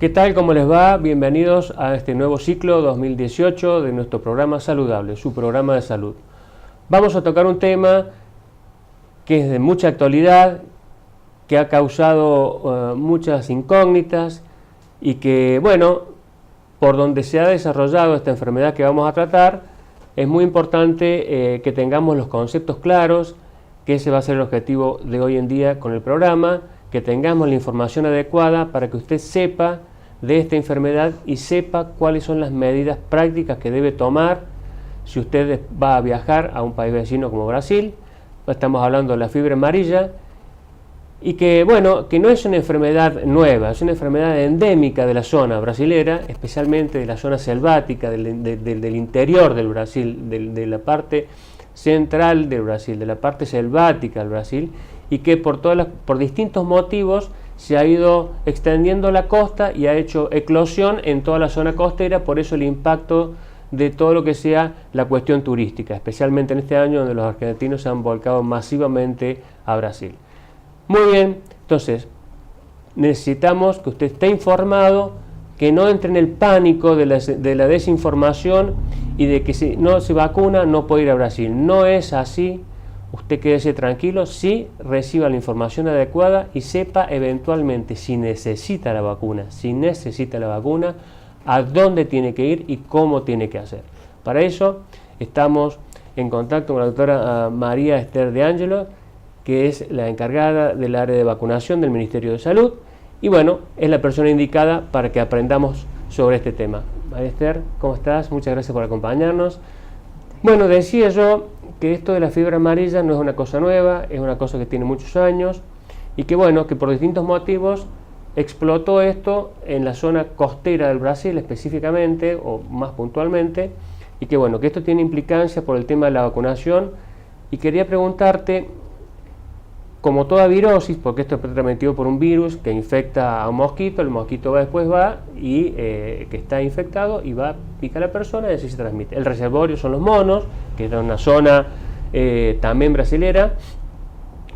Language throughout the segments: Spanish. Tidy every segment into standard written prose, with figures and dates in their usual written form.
¿Qué tal? ¿Cómo les va? Bienvenidos a este nuevo ciclo 2018 de nuestro programa Saludable, su programa de salud. Vamos a tocar un tema que es de mucha actualidad, que ha causado muchas incógnitas y que, bueno, por donde se ha desarrollado esta enfermedad que vamos a tratar, es muy importante que tengamos los conceptos claros, que ese va a ser el objetivo de hoy en día con el programa, que tengamos la información adecuada para que usted sepa de esta enfermedad y sepa cuáles son las medidas prácticas que debe tomar si usted va a viajar a un país vecino como Brasil. Estamos hablando de la fiebre amarilla y que, bueno, que no es una enfermedad nueva, es una enfermedad endémica de la zona brasilera, especialmente de la zona selvática, del interior del Brasil, de la parte central del Brasil, de la parte selvática del Brasil, y que por distintos motivos se ha ido extendiendo la costa y ha hecho eclosión en toda la zona costera, por eso el impacto de todo lo que sea la cuestión turística, especialmente en este año donde los argentinos se han volcado masivamente a Brasil. Muy bien, entonces necesitamos que usted esté informado, que no entre en el pánico de la desinformación y de que si no se vacuna no puede ir a Brasil. No es así. Usted quédese tranquilo, sí reciba la información adecuada y sepa eventualmente si necesita la vacuna, a dónde tiene que ir y cómo tiene que hacer. Para eso estamos en contacto con la doctora María Esther de Angelo, que es la encargada del área de vacunación del Ministerio de Salud, y bueno, es la persona indicada para que aprendamos sobre este tema. María Esther, ¿cómo estás? Muchas gracias por acompañarnos. Bueno, decía yo que esto de la fiebre amarilla no es una cosa nueva, es una cosa que tiene muchos años y que, bueno, que por distintos motivos explotó esto en la zona costera del Brasil específicamente, o más puntualmente, y que, bueno, que esto tiene implicancia por el tema de la vacunación. Y quería preguntarte, como toda virosis, porque esto es transmitido por un virus que infecta a un mosquito, el mosquito después va y que está infectado y va, pica a la persona y así se transmite. El reservorio son los monos, que es una zona también brasilera,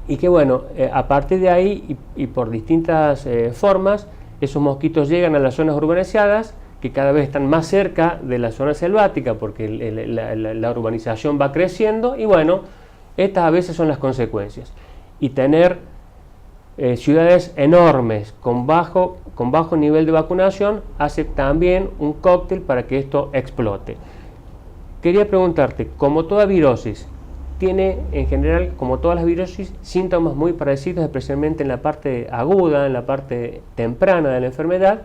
y que, bueno, a partir de ahí y por distintas formas, esos mosquitos llegan a las zonas urbanizadas, que cada vez están más cerca de la zona selvática porque la urbanización va creciendo, y bueno, estas a veces son las consecuencias. Y tener ciudades enormes con bajo nivel de vacunación hace también un cóctel para que esto explote. Quería preguntarte, como toda virosis, tiene en general, como todas las virosis, síntomas muy parecidos, especialmente en la parte aguda, en la parte temprana de la enfermedad,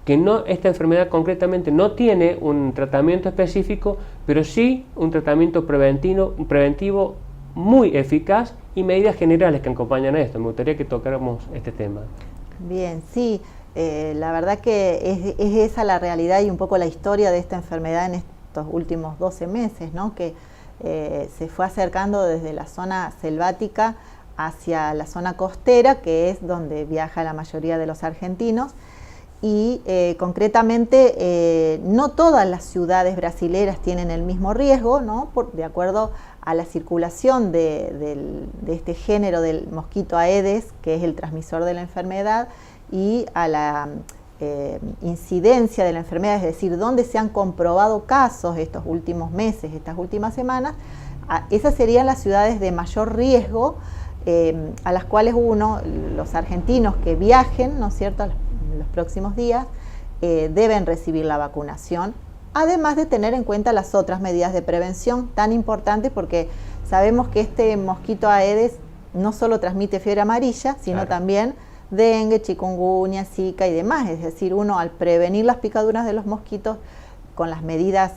que esta enfermedad concretamente no tiene un tratamiento específico, pero sí un tratamiento preventivo muy eficaz y medidas generales que acompañan a esto. Me gustaría que tocáramos este tema. Bien, sí, la verdad que es esa la realidad y un poco la historia de esta enfermedad en estos últimos 12 meses, ¿no? Que se fue acercando desde la zona selvática hacia la zona costera, que es donde viaja la mayoría de los argentinos, y concretamente no todas las ciudades brasileras tienen el mismo riesgo, ¿no? De acuerdo a la circulación de este género del mosquito Aedes, que es el transmisor de la enfermedad, y a la incidencia de la enfermedad, es decir, donde se han comprobado casos estos últimos meses, estas últimas semanas, esas serían las ciudades de mayor riesgo, a las cuales los argentinos que viajen, ¿no es cierto?, en los próximos días, deben recibir la vacunación, además de tener en cuenta las otras medidas de prevención tan importantes, porque sabemos que este mosquito Aedes no solo transmite fiebre amarilla, sino claro, también dengue, chikungunya, zika y demás. Es decir, uno al prevenir las picaduras de los mosquitos con las medidas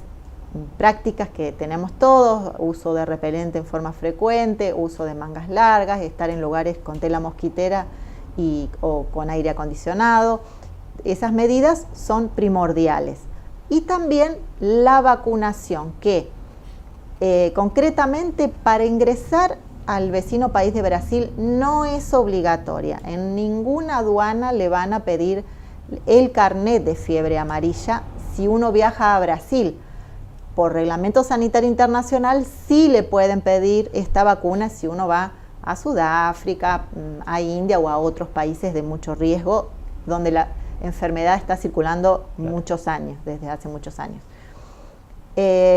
prácticas que tenemos todos, uso de repelente en forma frecuente, uso de mangas largas, estar en lugares con tela mosquitera o con aire acondicionado, esas medidas son primordiales. Y también la vacunación, que concretamente para ingresar al vecino país de Brasil no es obligatoria. En ninguna aduana le van a pedir el carnet de fiebre amarilla si uno viaja a Brasil. Por reglamento sanitario internacional sí le pueden pedir esta vacuna si uno va a Sudáfrica, a India o a otros países de mucho riesgo, donde enfermedad está circulando muchos años, desde hace muchos años.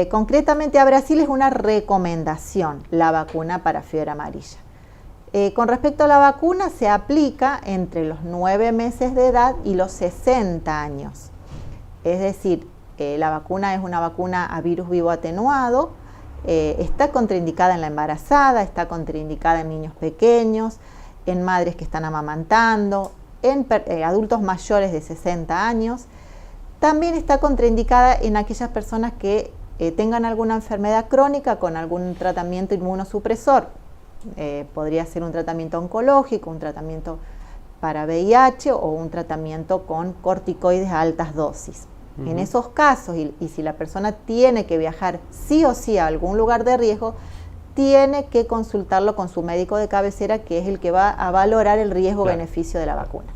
Concretamente a Brasil es una recomendación la vacuna para fiebre amarilla. Con respecto a la vacuna, se aplica entre los 9 meses de edad y los 60 años. Es decir, la vacuna es una vacuna a virus vivo atenuado, está contraindicada en la embarazada, está contraindicada en niños pequeños, en madres que están amamantando, en adultos mayores de 60 años. También está contraindicada en aquellas personas que tengan alguna enfermedad crónica con algún tratamiento inmunosupresor. Podría ser un tratamiento oncológico, un tratamiento para VIH o un tratamiento con corticoides a altas dosis. En esos casos, y si la persona tiene que viajar sí o sí a algún lugar de riesgo, tiene que consultarlo con su médico de cabecera, que es el que va a valorar el riesgo-beneficio de la vacuna.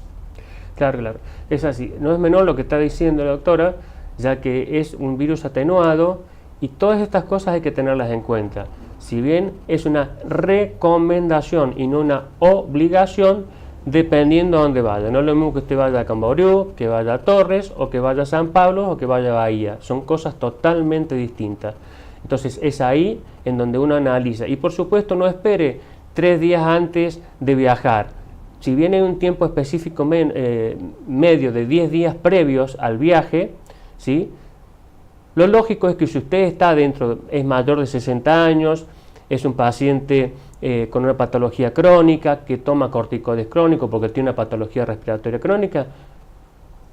Claro, claro. Es así. No es menor lo que está diciendo la doctora, ya que es un virus atenuado y todas estas cosas hay que tenerlas en cuenta. Si bien es una recomendación y no una obligación, dependiendo a dónde vaya. No es lo mismo que usted vaya a Camboriú, que vaya a Torres, o que vaya a San Pablo, o que vaya a Bahía. Son cosas totalmente distintas. Entonces es ahí en donde uno analiza. Y por supuesto no espere 3 días antes de viajar. Si viene un tiempo específico medio de 10 días previos al viaje, ¿sí? Lo lógico es que si usted está dentro, es mayor de 60 años, es un paciente con una patología crónica, que toma corticoides crónicos porque tiene una patología respiratoria crónica,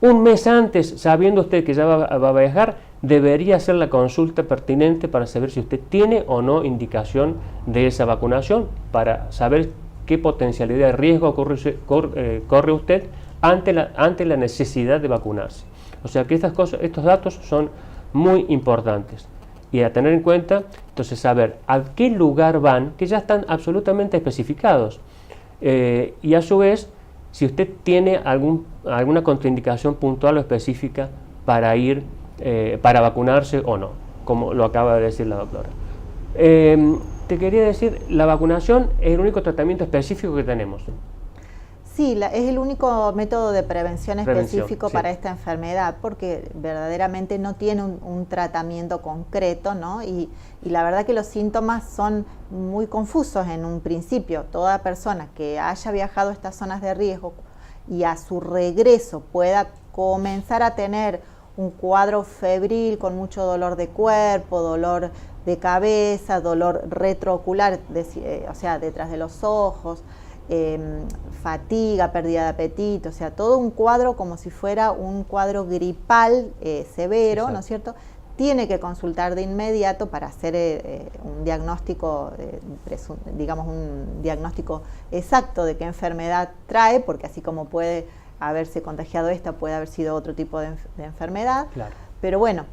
un mes antes, sabiendo usted que ya va a viajar, debería hacer la consulta pertinente para saber si usted tiene o no indicación de esa vacunación, para saber qué potencialidad de riesgo corre usted ante la necesidad de vacunarse. O sea que estos datos son muy importantes. Y a tener en cuenta, entonces, saber a qué lugar van, que ya están absolutamente especificados. Y a su vez, si usted tiene alguna contraindicación puntual o específica para ir, para vacunarse o no, como lo acaba de decir la doctora. Te quería decir, la vacunación es el único tratamiento específico que tenemos. Sí, es el único método de prevención específico para esta enfermedad, porque verdaderamente no tiene un tratamiento concreto, ¿no? Y la verdad que los síntomas son muy confusos en un principio. Toda persona que haya viajado a estas zonas de riesgo y a su regreso pueda comenzar a tener un cuadro febril con mucho dolor de cuerpo, dolor de cabeza, dolor retroocular, o sea, detrás de los ojos, fatiga, pérdida de apetito, o sea, todo un cuadro como si fuera un cuadro gripal severo, ¿no es cierto? Tiene que consultar de inmediato para hacer un diagnóstico, digamos un diagnóstico exacto de qué enfermedad trae, porque así como puede haberse contagiado esta, puede haber sido otro tipo de enfermedad. Claro. Pero bueno,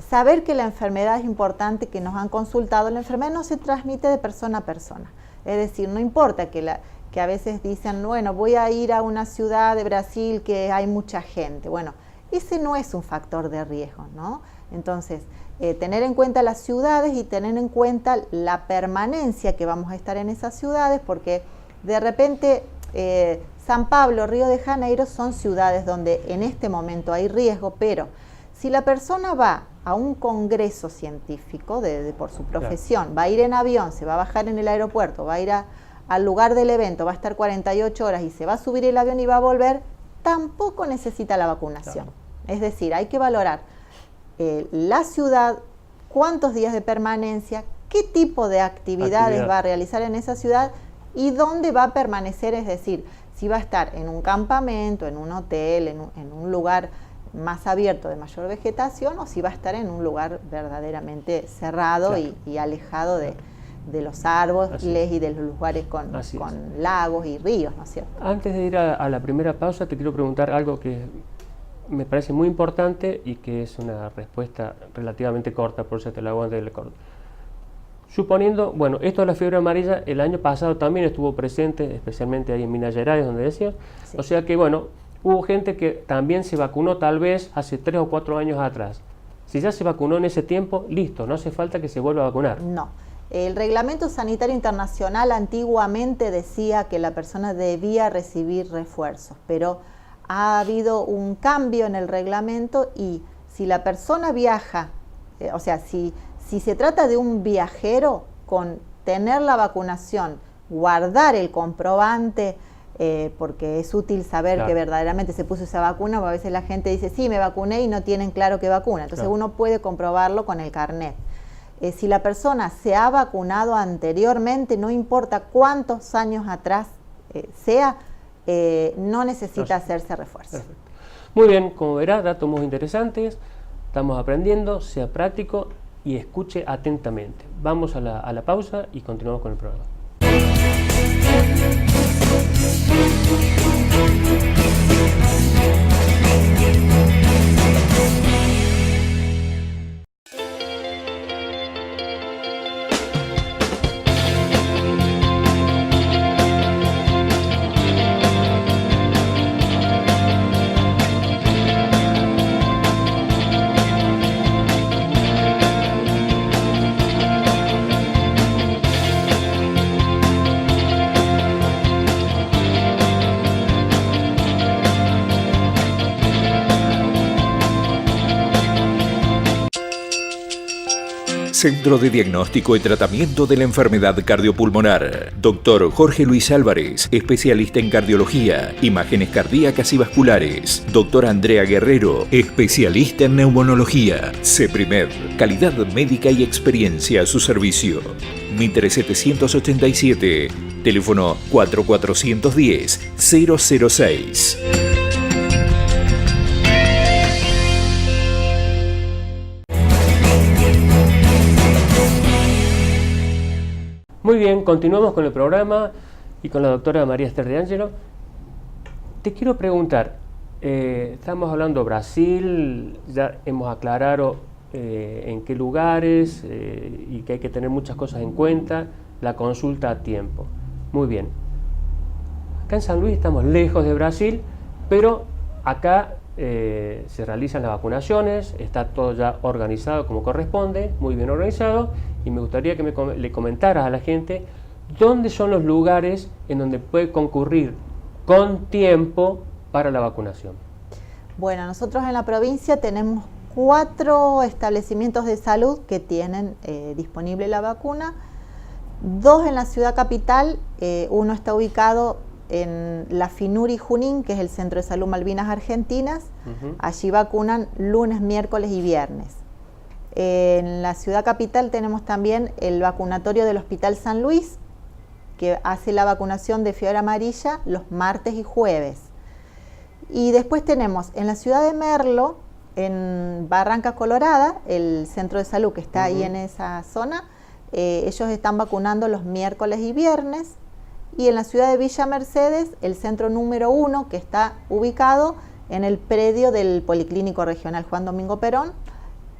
saber que la enfermedad es importante, que nos han consultado, la enfermedad no se transmite de persona a persona. Es decir, no importa que a veces dicen, bueno, voy a ir a una ciudad de Brasil que hay mucha gente. Bueno, ese no es un factor de riesgo, ¿no? Entonces, tener en cuenta las ciudades y tener en cuenta la permanencia que vamos a estar en esas ciudades, porque de repente San Pablo, Río de Janeiro son ciudades donde en este momento hay riesgo, pero si la persona va a un congreso científico por su profesión, claro, va a ir en avión, se va a bajar en el aeropuerto, va a ir al lugar del evento, va a estar 48 horas y se va a subir el avión y va a volver, tampoco necesita la vacunación. Claro. Es decir, hay que valorar la ciudad, cuántos días de permanencia, qué tipo de actividades va a realizar en esa ciudad y dónde va a permanecer, es decir, si va a estar en un campamento, en un hotel, en un lugar más abierto de mayor vegetación, o si va a estar en un lugar verdaderamente cerrado, claro, y alejado de los árboles y de los lugares con lagos y ríos, ¿no es cierto? Antes de ir a la primera pausa, te quiero preguntar algo que me parece muy importante y que es una respuesta relativamente corta, por eso te la hago antes del corte. Suponiendo, bueno, esto de la fiebre amarilla el año pasado también estuvo presente, especialmente ahí en Minas Gerais, donde decías, sí. O sea que, bueno, hubo gente que también se vacunó tal vez hace 3 o 4 años atrás. Si ya se vacunó en ese tiempo, listo, no hace falta que se vuelva a vacunar. No. El Reglamento Sanitario Internacional antiguamente decía que la persona debía recibir refuerzos, pero ha habido un cambio en el reglamento y si la persona viaja, o sea, si se trata de un viajero, con tener la vacunación, guardar el comprobante, porque es útil saber claro, que verdaderamente se puso esa vacuna, porque a veces la gente dice, sí, me vacuné y no tienen claro qué vacuna. Entonces claro, uno puede comprobarlo con el carnet. Si la persona se ha vacunado anteriormente, no importa cuántos años atrás sea, no necesita hacerse refuerzo. perfecto. Muy bien, como verá, datos muy interesantes, estamos aprendiendo, sea práctico y escuche atentamente. Vamos a la pausa y continuamos con el programa. Centro de Diagnóstico y Tratamiento de la Enfermedad Cardiopulmonar. Dr. Jorge Luis Álvarez, especialista en cardiología, imágenes cardíacas y vasculares. Doctora Andrea Guerrero, especialista en neumonología. CEPRIMED, calidad médica y experiencia a su servicio. Mitre 787, teléfono 4410-006. Muy bien, continuamos con el programa y con la doctora María Esther de Ángelo. Te quiero preguntar, estamos hablando Brasil, ya hemos aclarado en qué lugares y que hay que tener muchas cosas en cuenta, la consulta a tiempo. Muy bien. Acá en San Luis estamos lejos de Brasil, pero acá se realizan las vacunaciones, está todo ya organizado como corresponde, muy bien organizado, y me gustaría que le comentaras a la gente dónde son los lugares en donde puede concurrir con tiempo para la vacunación. Bueno, nosotros en la provincia tenemos 4 establecimientos de salud que tienen disponible la vacuna, 2 en la ciudad capital, uno está ubicado en la Finuri Junín, que es el Centro de Salud Malvinas Argentinas. Allí vacunan lunes, miércoles y viernes. En la ciudad capital tenemos también el vacunatorio del Hospital San Luis, que hace la vacunación de fiebre amarilla los martes y jueves. Y después tenemos en la ciudad de Merlo, en Barranca Colorada, el centro de salud que está ahí en esa zona, ellos están vacunando los miércoles y viernes. Y en la ciudad de Villa Mercedes, el centro número 1, que está ubicado en el predio del Policlínico Regional Juan Domingo Perón,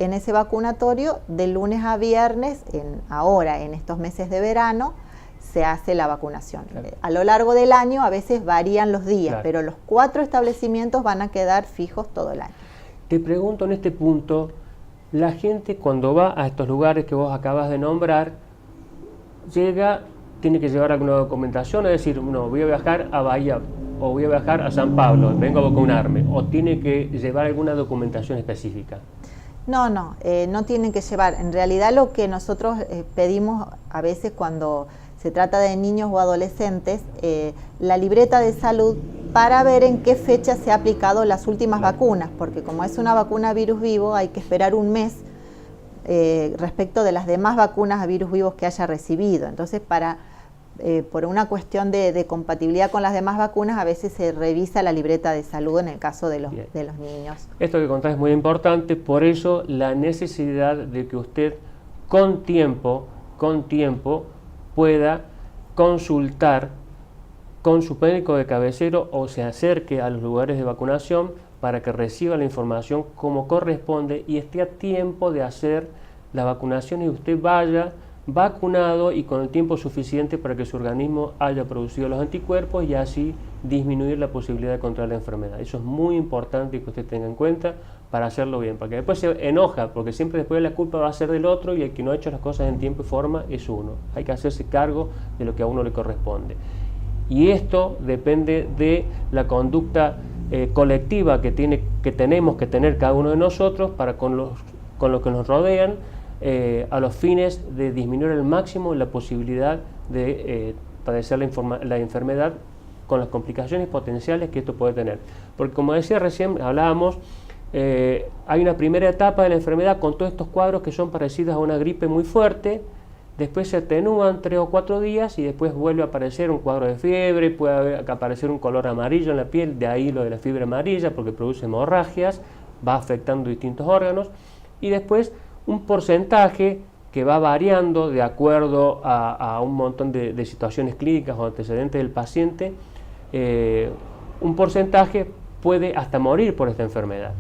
en ese vacunatorio de lunes a viernes, ahora en estos meses de verano, se hace la vacunación. Claro. A lo largo del año a veces varían los días, claro, pero los 4 establecimientos van a quedar fijos todo el año. Te pregunto en este punto, la gente cuando va a estos lugares que vos acabas de nombrar, tiene que llevar alguna documentación, es decir, no, voy a viajar a Bahía o voy a viajar a San Pablo, vengo a vacunarme, o tiene que llevar alguna documentación específica. No tienen que llevar. En realidad lo que nosotros pedimos a veces cuando se trata de niños o adolescentes, la libreta de salud para ver en qué fecha se ha aplicado las últimas vacunas, porque como es una vacuna a virus vivo hay que esperar un mes respecto de las demás vacunas a virus vivos que haya recibido. Entonces por una cuestión de compatibilidad con las demás vacunas, a veces se revisa la libreta de salud en el caso de los niños. Esto que contás es muy importante, por eso la necesidad de que usted con tiempo pueda consultar con su médico de cabecero o se acerque a los lugares de vacunación para que reciba la información como corresponde y esté a tiempo de hacer la vacunación y usted vaya vacunado y con el tiempo suficiente para que su organismo haya producido los anticuerpos y así disminuir la posibilidad de contraer la enfermedad. Eso es muy importante que usted tenga en cuenta para hacerlo bien, porque después se enoja, porque siempre después la culpa va a ser del otro y el que no ha hecho las cosas en tiempo y forma es uno. Hay que hacerse cargo de lo que a uno le corresponde. Y esto depende de la conducta colectiva que tenemos que tener cada uno de nosotros para con los que nos rodean, a los fines de disminuir al máximo la posibilidad de padecer la enfermedad con las complicaciones potenciales que esto puede tener. Porque como decía recién, hablábamos, hay una primera etapa de la enfermedad con todos estos cuadros que son parecidos a una gripe muy fuerte, después se atenúan 3 o 4 días y después vuelve a aparecer un cuadro de fiebre, puede aparecer un color amarillo en la piel, de ahí lo de la fiebre amarilla porque produce hemorragias, va afectando distintos órganos, y después un porcentaje que va variando de acuerdo a un montón de situaciones clínicas o antecedentes del paciente. Un porcentaje puede hasta morir por esta enfermedad.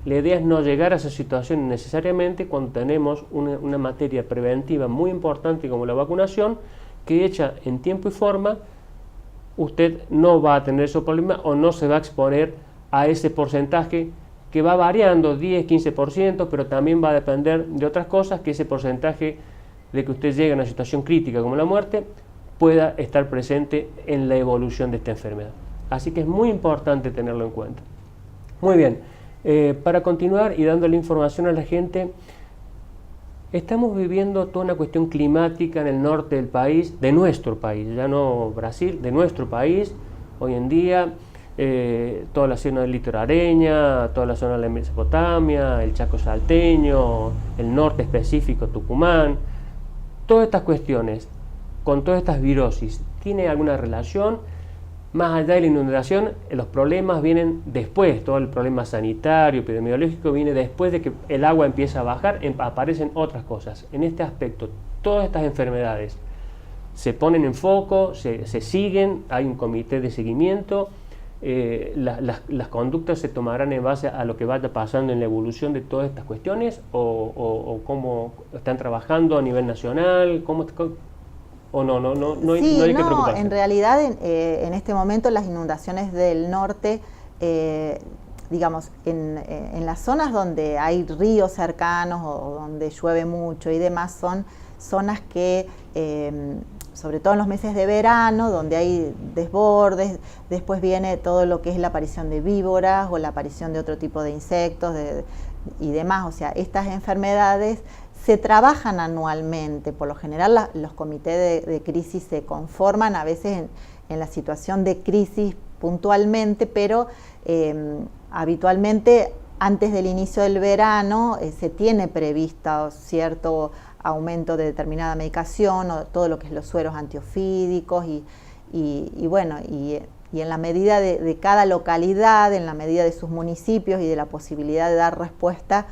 La idea es no llegar a esa situación necesariamente cuando tenemos una materia preventiva muy importante como la vacunación, que hecha en tiempo y forma, usted no va a tener esos problemas o no se va a exponer a ese porcentaje que va variando 10-15%, pero también va a depender de otras cosas, que ese porcentaje de que usted llegue a una situación crítica como la muerte pueda estar presente en la evolución de esta enfermedad. Así que es muy importante tenerlo en cuenta. Muy bien, para continuar y dándole información a la gente, estamos viviendo toda una cuestión climática en el norte del país, de nuestro país, ya no Brasil, de nuestro país, hoy en día. Toda la zona del litoraleña, toda la zona de la Mesopotamia, el Chaco salteño, el norte específico, Tucumán, todas estas cuestiones, con todas estas virosis, ¿tiene alguna relación? Más allá de la inundación, los problemas vienen después, todo el problema sanitario, epidemiológico viene después de que el agua empieza a bajar, aparecen otras cosas. En este aspecto, todas estas enfermedades se ponen en foco, se siguen, hay un comité de seguimiento. Las conductas se tomarán en base a lo que vaya pasando en la evolución de todas estas cuestiones o cómo están trabajando a nivel nacional, no hay que preocuparse. En realidad en este momento las inundaciones del norte, digamos, en las zonas donde hay ríos cercanos o donde llueve mucho y demás, son zonas que sobre todo en los meses de verano, donde hay desbordes, después viene todo lo que es la aparición de víboras o la aparición de otro tipo de insectos y demás. O sea, estas enfermedades se trabajan anualmente. Por lo general los comités de crisis se conforman a veces en la situación de crisis puntualmente, pero habitualmente antes del inicio del verano se tiene previsto cierto aumento de determinada medicación o todo lo que es los sueros antiofídicos y en la medida de cada localidad, en la medida de sus municipios y de la posibilidad de dar respuesta,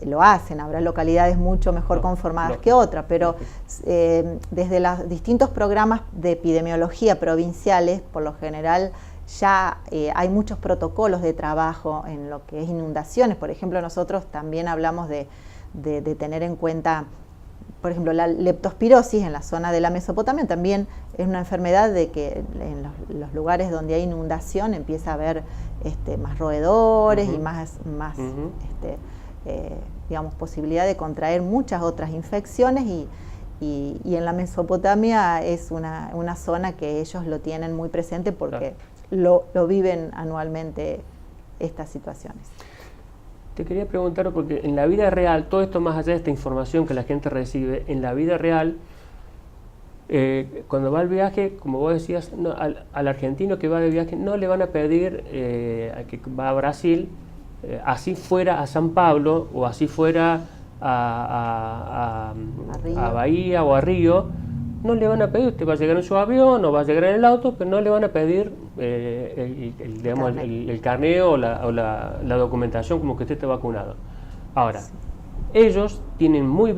lo hacen. Habrá localidades mucho mejor conformadas que otras, pero desde los distintos programas de epidemiología provinciales, por lo general ya hay muchos protocolos de trabajo en lo que es inundaciones. Por ejemplo, nosotros también hablamos de tener en cuenta, por ejemplo, la leptospirosis en la zona de la Mesopotamia digamos es una enfermedad de que en los lugares donde hay inundación empieza a haber más roedores y más digamos, posibilidad de contraer muchas otras infecciones y en la Mesopotamia es una zona que ellos lo tienen muy presente porque lo viven anualmente estas situaciones. Te quería preguntar, porque en la vida real, todo esto más allá de esta información que la gente recibe, en la vida real, cuando va al viaje, como vos decías, al argentino que va de viaje no le van a pedir, al que va a Brasil, así fuera a San Pablo o así fuera a Bahía o a Río, no le van a pedir, usted va a llegar en su avión o va a llegar en el auto, pero no le van a pedir el carnet o la documentación como que usted esté vacunado. Ahora, ellos tienen muy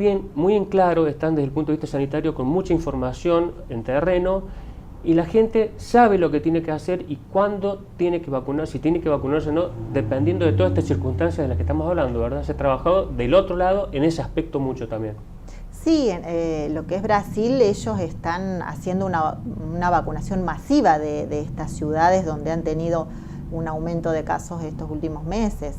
en claro, están desde el punto de vista sanitario con mucha información en terreno y la gente sabe lo que tiene que hacer y cuándo tiene que vacunar, si tiene que vacunarse o no, dependiendo de todas estas circunstancias de las que estamos hablando, ¿verdad? Se ha trabajado del otro lado en ese aspecto mucho también. Sí, lo que es Brasil, ellos están haciendo una vacunación masiva de estas ciudades donde han tenido un aumento de casos estos últimos meses.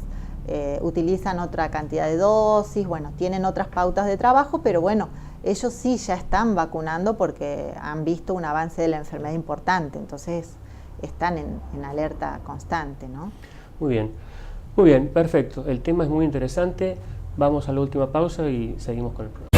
Utilizan otra cantidad de dosis, bueno, tienen otras pautas de trabajo, pero bueno, ellos sí ya están vacunando porque han visto un avance de la enfermedad importante. Entonces, están en alerta constante, ¿no? Muy bien, perfecto. El tema es muy interesante. Vamos a la última pausa y seguimos con el programa.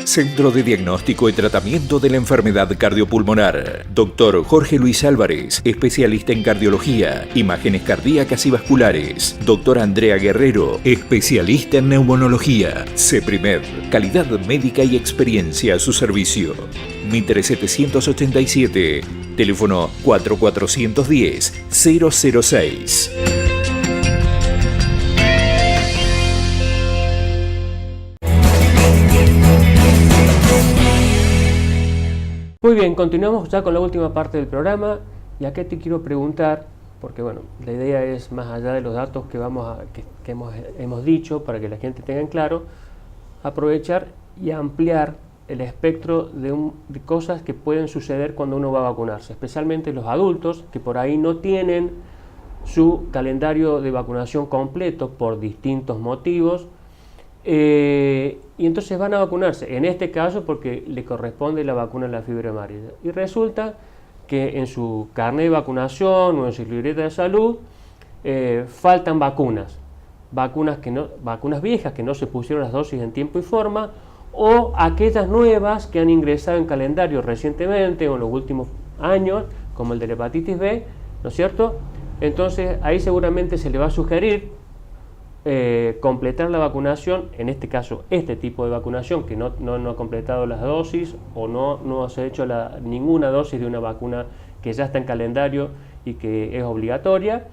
Centro de Diagnóstico y Tratamiento de la Enfermedad Cardiopulmonar. Dr. Jorge Luis Álvarez, especialista en cardiología, imágenes cardíacas y vasculares. Doctora Andrea Guerrero, especialista en neumonología. CEPRIMED, calidad médica y experiencia a su servicio. Mitre 787, teléfono 4410-006. Muy bien, continuamos ya con la última parte del programa y acá te quiero preguntar, porque bueno, la idea es más allá de los datos que hemos dicho para que la gente tenga en claro, aprovechar y ampliar el espectro de cosas que pueden suceder cuando uno va a vacunarse, especialmente los adultos que por ahí no tienen su calendario de vacunación completo por distintos motivos. Y entonces van a vacunarse, en este caso porque le corresponde la vacuna de la fiebre amarilla. Y resulta que en su carnet de vacunación o en su libreta de salud faltan vacunas viejas que no se pusieron las dosis en tiempo y forma, o aquellas nuevas que han ingresado en calendario recientemente o en los últimos años, como el de la hepatitis B, ¿no es cierto? Entonces ahí seguramente se le va a sugerir completar la vacunación, en este caso este tipo de vacunación que no ha completado las dosis o no se ha hecho ninguna dosis de una vacuna que ya está en calendario y que es obligatoria.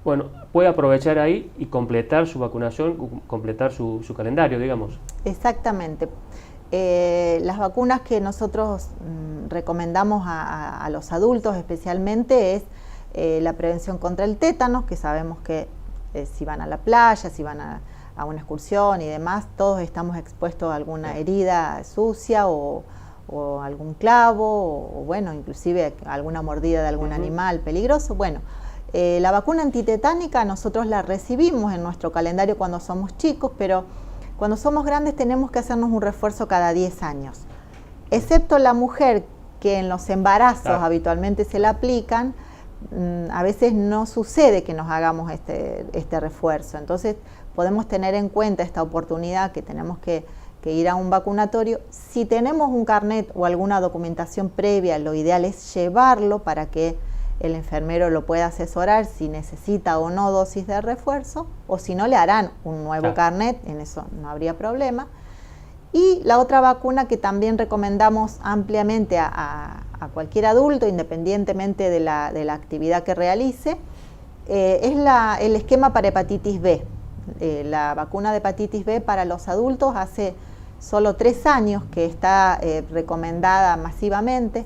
Bueno, puede aprovechar ahí y completar su vacunación, completar su calendario, digamos. Exactamente. Las vacunas que nosotros recomendamos a los adultos especialmente es la prevención contra el tétano, que sabemos que si van a la playa, si van a una excursión y demás, todos estamos expuestos a alguna herida sucia o algún clavo o bueno, inclusive alguna mordida de algún animal peligroso. Bueno, la vacuna antitetánica nosotros la recibimos en nuestro calendario cuando somos chicos, pero cuando somos grandes tenemos que hacernos un refuerzo cada 10 años. Excepto la mujer, que en los embarazos habitualmente se la aplican, a veces no sucede que nos hagamos este refuerzo. Entonces podemos tener en cuenta esta oportunidad que tenemos que ir a un vacunatorio. Si tenemos un carnet o alguna documentación previa, lo ideal es llevarlo para que el enfermero lo pueda asesorar si necesita o no dosis de refuerzo, o si no le harán un nuevo carnet, en eso no habría problema. Y la otra vacuna que también recomendamos ampliamente a cualquier adulto, independientemente de la actividad que realice, es el esquema para hepatitis B. La vacuna de hepatitis B para los adultos hace solo 3 años que está recomendada masivamente.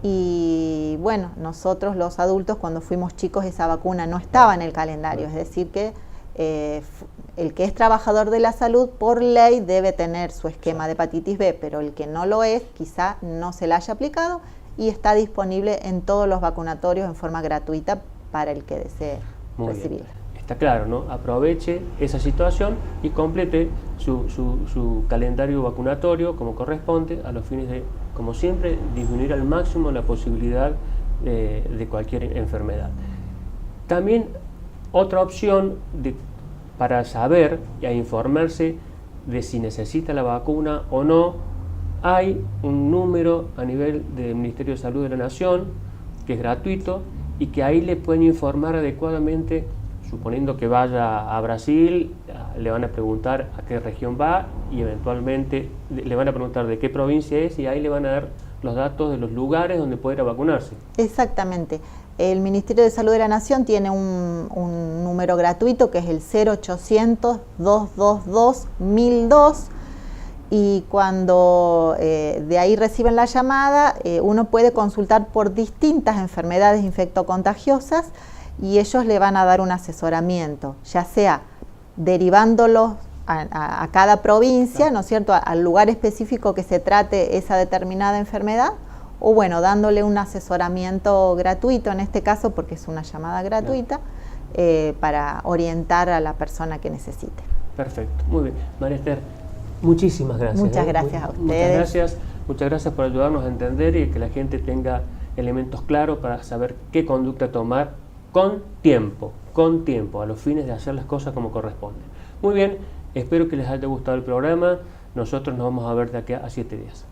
Y bueno, nosotros los adultos cuando fuimos chicos esa vacuna no estaba en el calendario, es decir que el que es trabajador de la salud por ley debe tener su esquema de hepatitis B, pero el que no lo es quizá no se la haya aplicado y está disponible en todos los vacunatorios en forma gratuita para el que desee recibirla. Está claro, ¿no? Aproveche esa situación y complete su calendario vacunatorio como corresponde a los fines de, como siempre, disminuir al máximo la posibilidad de cualquier enfermedad. También otra opción para saber y a informarse de si necesita la vacuna o no, hay un número a nivel del Ministerio de Salud de la Nación que es gratuito y que ahí le pueden informar adecuadamente. Suponiendo que vaya a Brasil, le van a preguntar a qué región va y eventualmente le van a preguntar de qué provincia es y ahí le van a dar los datos de los lugares donde puede ir a vacunarse. Exactamente. el Ministerio de Salud de la Nación tiene un número gratuito que es el 0800-222-1002, y cuando de ahí reciben la llamada, uno puede consultar por distintas enfermedades infectocontagiosas y ellos le van a dar un asesoramiento, ya sea derivándolos a cada provincia, ¿no es cierto?, al lugar específico que se trate esa determinada enfermedad, o bueno, dándole un asesoramiento gratuito, en este caso porque es una llamada gratuita, para orientar a la persona que necesite. Perfecto, muy bien. María Esther, muchísimas gracias. Muchas gracias a ustedes. Muchas gracias por ayudarnos a entender y que la gente tenga elementos claros para saber qué conducta tomar con tiempo, a los fines de hacer las cosas como corresponde. Muy bien, espero que les haya gustado el programa. Nosotros nos vamos a ver de aquí a 7 días.